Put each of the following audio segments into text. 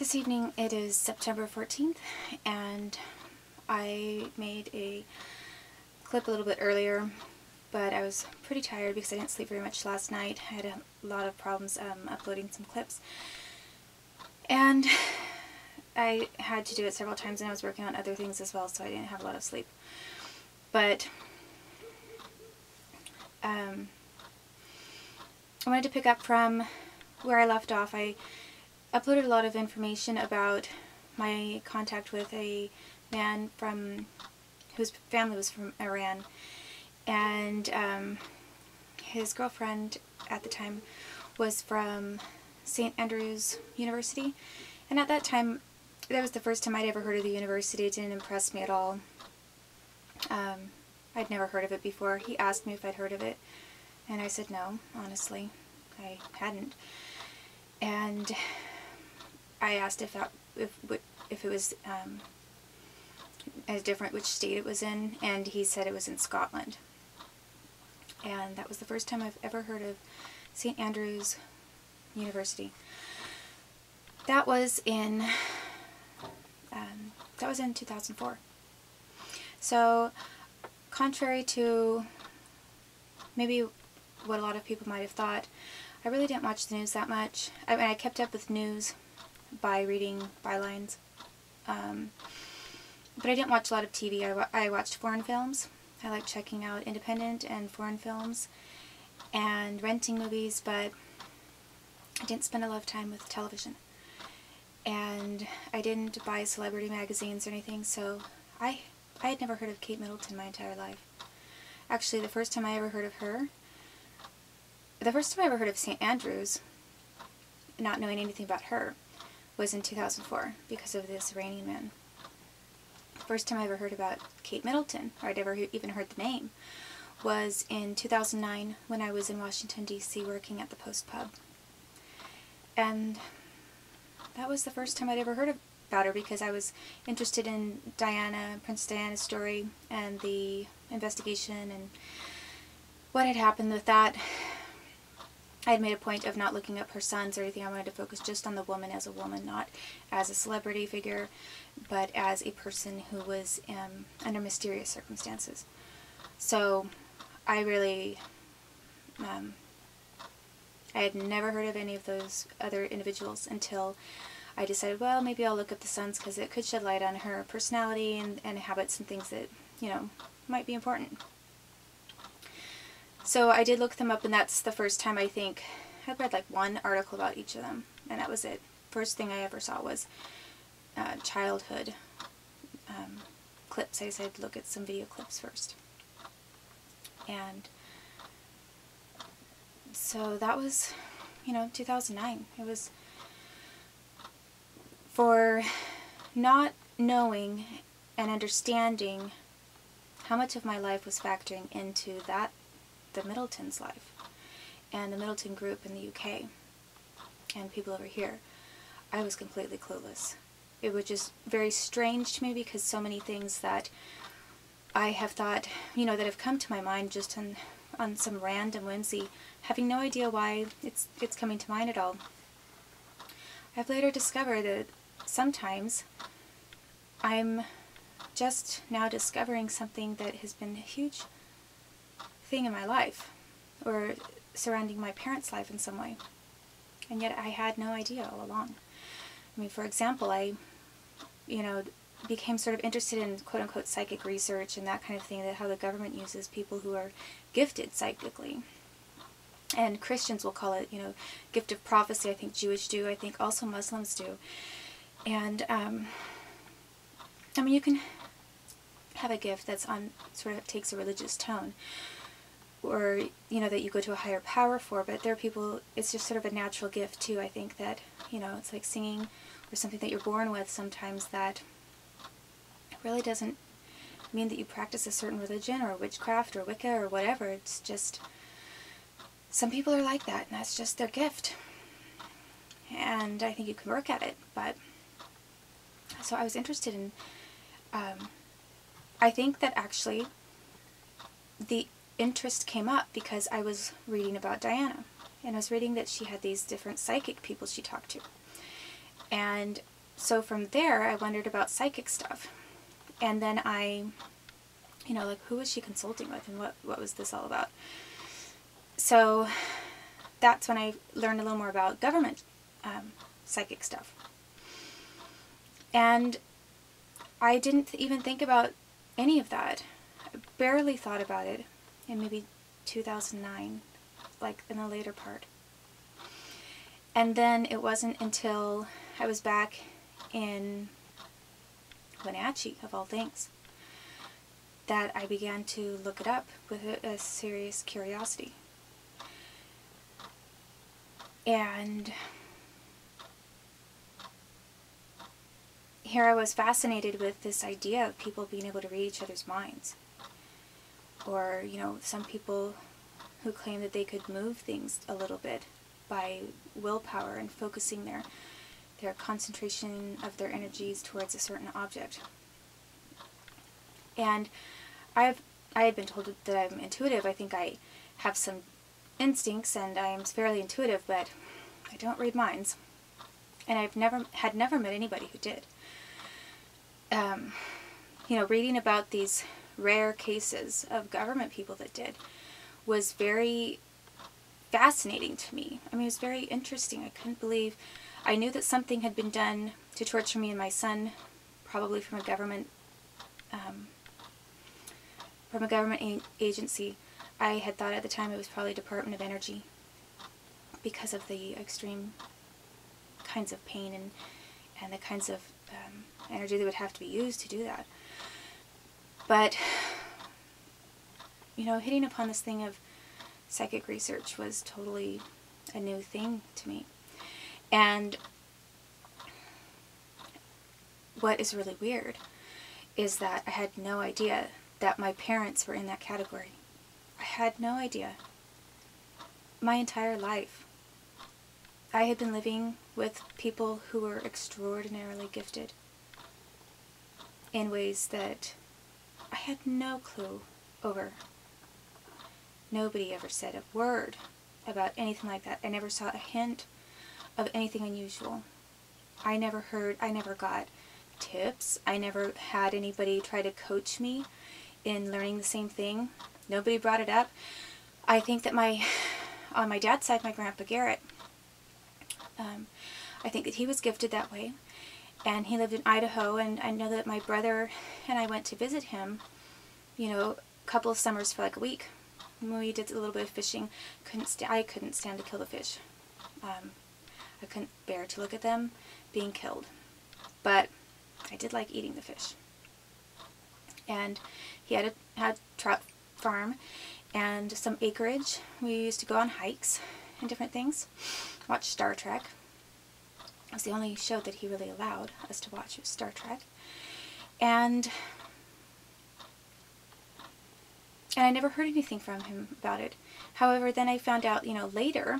This evening it is September 14th, and I made a clip a little bit earlier, but I was pretty tired because I didn't sleep very much last night. I had a lot of problems uploading some clips, and I had to do it several times, and I was working on other things as well, so I didn't have a lot of sleep. But I wanted to pick up from where I left off. I uploaded a lot of information about my contact with a man whose family was from Iran, and his girlfriend at the time was from St. Andrews University, and at that time that was the first time I'd ever heard of the university. It didn't impress me at all. I'd never heard of it before. He asked me if I'd heard of it, and I said no, honestly, I hadn't. And I asked if it was different, which state it was in, and he said it was in Scotland. And that was the first time I've ever heard of St. Andrews University. That was in 2004. So, contrary to maybe what a lot of people might have thought, I really didn't watch the news that much. I mean, I kept up with news by reading bylines, but I didn't watch a lot of TV. I watched foreign films. I like checking out independent and foreign films and renting movies, but I didn't spend a lot of time with television. And I didn't buy celebrity magazines or anything, so I had never heard of Kate Middleton my entire life. Actually, the first time I ever heard of St. Andrews, not knowing anything about her, was in 2004 because of this Iranian man. First time I ever heard about Kate Middleton, or I'd ever even heard the name, was in 2009 when I was in Washington, D.C. working at the Post Pub. And that was the first time I'd ever heard about her because I was interested in Princess Diana's story and the investigation and what had happened with that. I had made a point of not looking up her sons or anything. I wanted to focus just on the woman as a woman, not as a celebrity figure, but as a person who was under mysterious circumstances. So I really, I had never heard of any of those other individuals until I decided, well, maybe I'll look up the sons because it could shed light on her personality and habits and things that, you know, might be important. So I did look them up, and that's the first time I think I've read like one article about each of them, and that was it. First thing I ever saw was childhood clips. I decided to look at some video clips first. And so that was, 2009. It was for not knowing and understanding how much of my life was factoring into the Middletons' life and the Middleton group in the UK and people over here. I was completely clueless. It was just very strange to me because so many things that I have thought, that have come to my mind just on some random whimsy, having no idea why it's coming to mind at all. I've later discovered that sometimes I'm just now discovering something that has been a huge thing in my life, or surrounding my parents' life in some way, and yet I had no idea all along. I mean, for example, I became sort of interested in quote-unquote psychic research and that kind of thing, that how the government uses people who are gifted psychically, and Christians will call it, gift of prophecy. I think Jewish do, I think also Muslims do. And I mean, you can have a gift that's sort of takes a religious tone, or that you go to a higher power for, but there are people, it's just sort of a natural gift too. I think that it's like singing or something that you're born with sometimes, that really doesn't mean that you practice a certain religion or witchcraft or Wicca or whatever. It's just some people are like that, and that's just their gift, and I think you can work at it. But so I was interested in I think that actually the interest came up because I was reading about Diana, and I was reading that she had these different psychic people she talked to, and so from there, I wondered about psychic stuff. And then I, like, who was she consulting with, and what was this all about? So that's when I learned a little more about government psychic stuff. And I didn't even think about any of that. I barely thought about it in maybe 2009, like in the later part. And then it wasn't until I was back in Wenatchee, of all things, that I began to look it up with a serious curiosity. And here I was fascinated with this idea of people being able to read each other's minds. Or, some people who claim that they could move things a little bit by willpower and focusing their concentration of their energies towards a certain object. And I had been told that I'm intuitive. I think I have some instincts and I am fairly intuitive, but I don't read minds. And I've never met anybody who did. Reading about these rare cases of government people that did was very fascinating to me. I mean, it was very interesting. I couldn't believe. I knew that something had been done to torture me and my son, probably from a government agency. I had thought at the time it was probably Department of Energy, because of the extreme kinds of pain and the kinds of energy that would have to be used to do that. But, hitting upon this thing of psychic research was totally a new thing to me. And what is really weird is that I had no idea that my parents were in that category. I had no idea. My entire life, I had been living with people who were extraordinarily gifted in ways that I had no clue over. Nobody ever said a word about anything like that. I never saw a hint of anything unusual. I never got tips. I never had anybody try to coach me in learning the same thing. Nobody brought it up. I think that on my dad's side, my grandpa Garrett, I think that he was gifted that way. And he lived in Idaho, and I know that my brother and I went to visit him, a couple of summers for like a week. We did a little bit of fishing. I couldn't stand to kill the fish. I couldn't bear to look at them being killed. But I did like eating the fish. And he had a trout farm and some acreage. We used to go on hikes and different things. Watch Star Trek. It was the only show that he really allowed us to watch, was Star Trek. And I never heard anything from him about it. However, then I found out, later,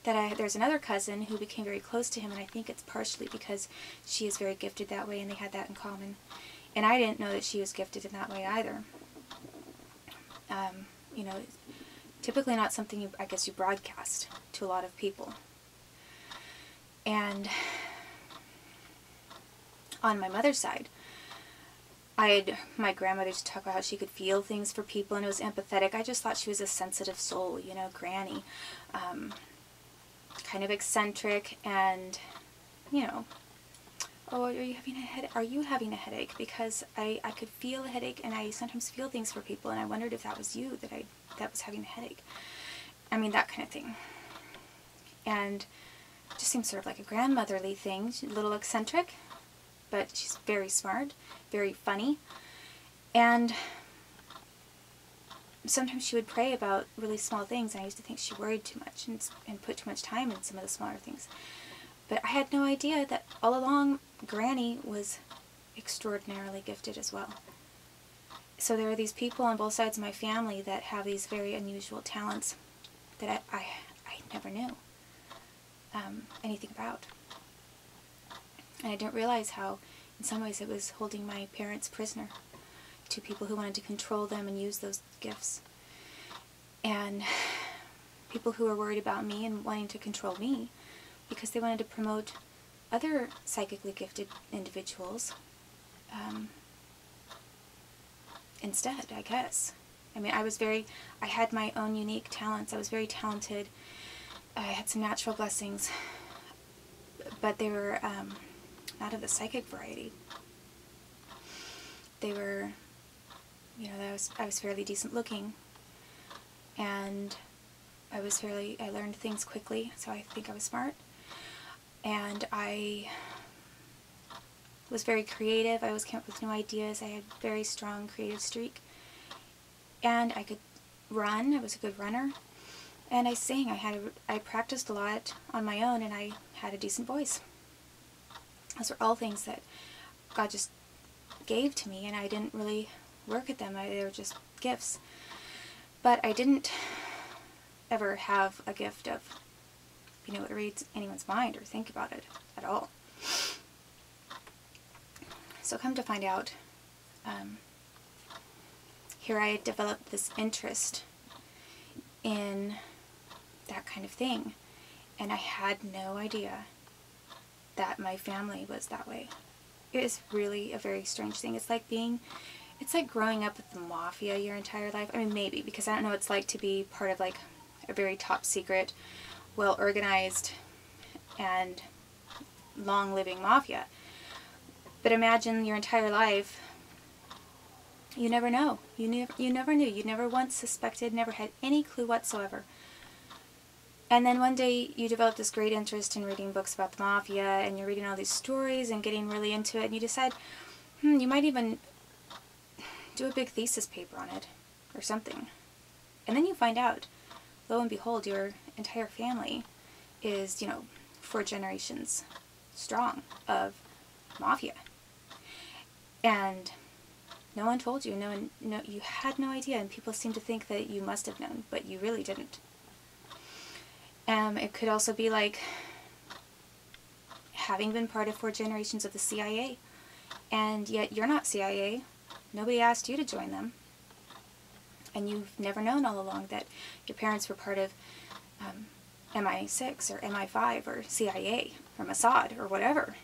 that there's another cousin who became very close to him, and I think it's partially because she is very gifted that way, and they had that in common. And I didn't know that she was gifted in that way either. Typically not something I guess you broadcast to a lot of people. And on my mother's side, my grandmother used to talk about how she could feel things for people and it was empathetic. I just thought she was a sensitive soul, granny. Kind of eccentric and, oh, are you having a headache? Are you having a headache? Because I could feel a headache, and I sometimes feel things for people, and I wondered if that was you that was having a headache. I mean, that kind of thing. And it just seems sort of like a grandmotherly thing. She's a little eccentric, but she's very smart, very funny. And sometimes she would pray about really small things, and I used to think she worried too much and put too much time in some of the smaller things. But I had no idea that all along Granny was extraordinarily gifted as well. So there are these people on both sides of my family that have these very unusual talents that I never knew anything about. And I didn't realize how, in some ways, it was holding my parents prisoner to people who wanted to control them and use those gifts. And people who were worried about me and wanting to control me because they wanted to promote other psychically gifted individuals instead, I guess. I mean, I had my own unique talents. I was very talented. I had some natural blessings, but they were not of the psychic variety. They were, you know, I was fairly decent looking, and I learned things quickly, so I think I was smart. And I was very creative. I always came up with new ideas. I had a very strong creative streak. And I could run. I was a good runner. And I sang. I practiced a lot on my own, and I had a decent voice. Those were all things that God just gave to me, and I didn't really work at them. They were just gifts. But I didn't ever have a gift of being able to read anyone's mind or think about it at all. So come to find out, here I had developed this interest in that kind of thing, and I had no idea that my family was that way. It is really a very strange thing. It's like growing up with the mafia your entire life. I mean, maybe, because I don't know what it's like to be part of like a very top secret, well organized, and long living mafia. But imagine your entire life, you never know. You never knew. You never once suspected, never had any clue whatsoever. And then one day you develop this great interest in reading books about the mafia, and you're reading all these stories and getting really into it, and you decide, you might even do a big thesis paper on it or something. And then you find out, lo and behold, your entire family is, 4 generations strong of mafia. And no one told you. You had no idea, and people seem to think that you must have known, but you really didn't. It could also be like having been part of 4 generations of the CIA, and yet you're not CIA. Nobody asked you to join them. And you've never known all along that your parents were part of MI6 or MI5 or CIA or Mossad or whatever.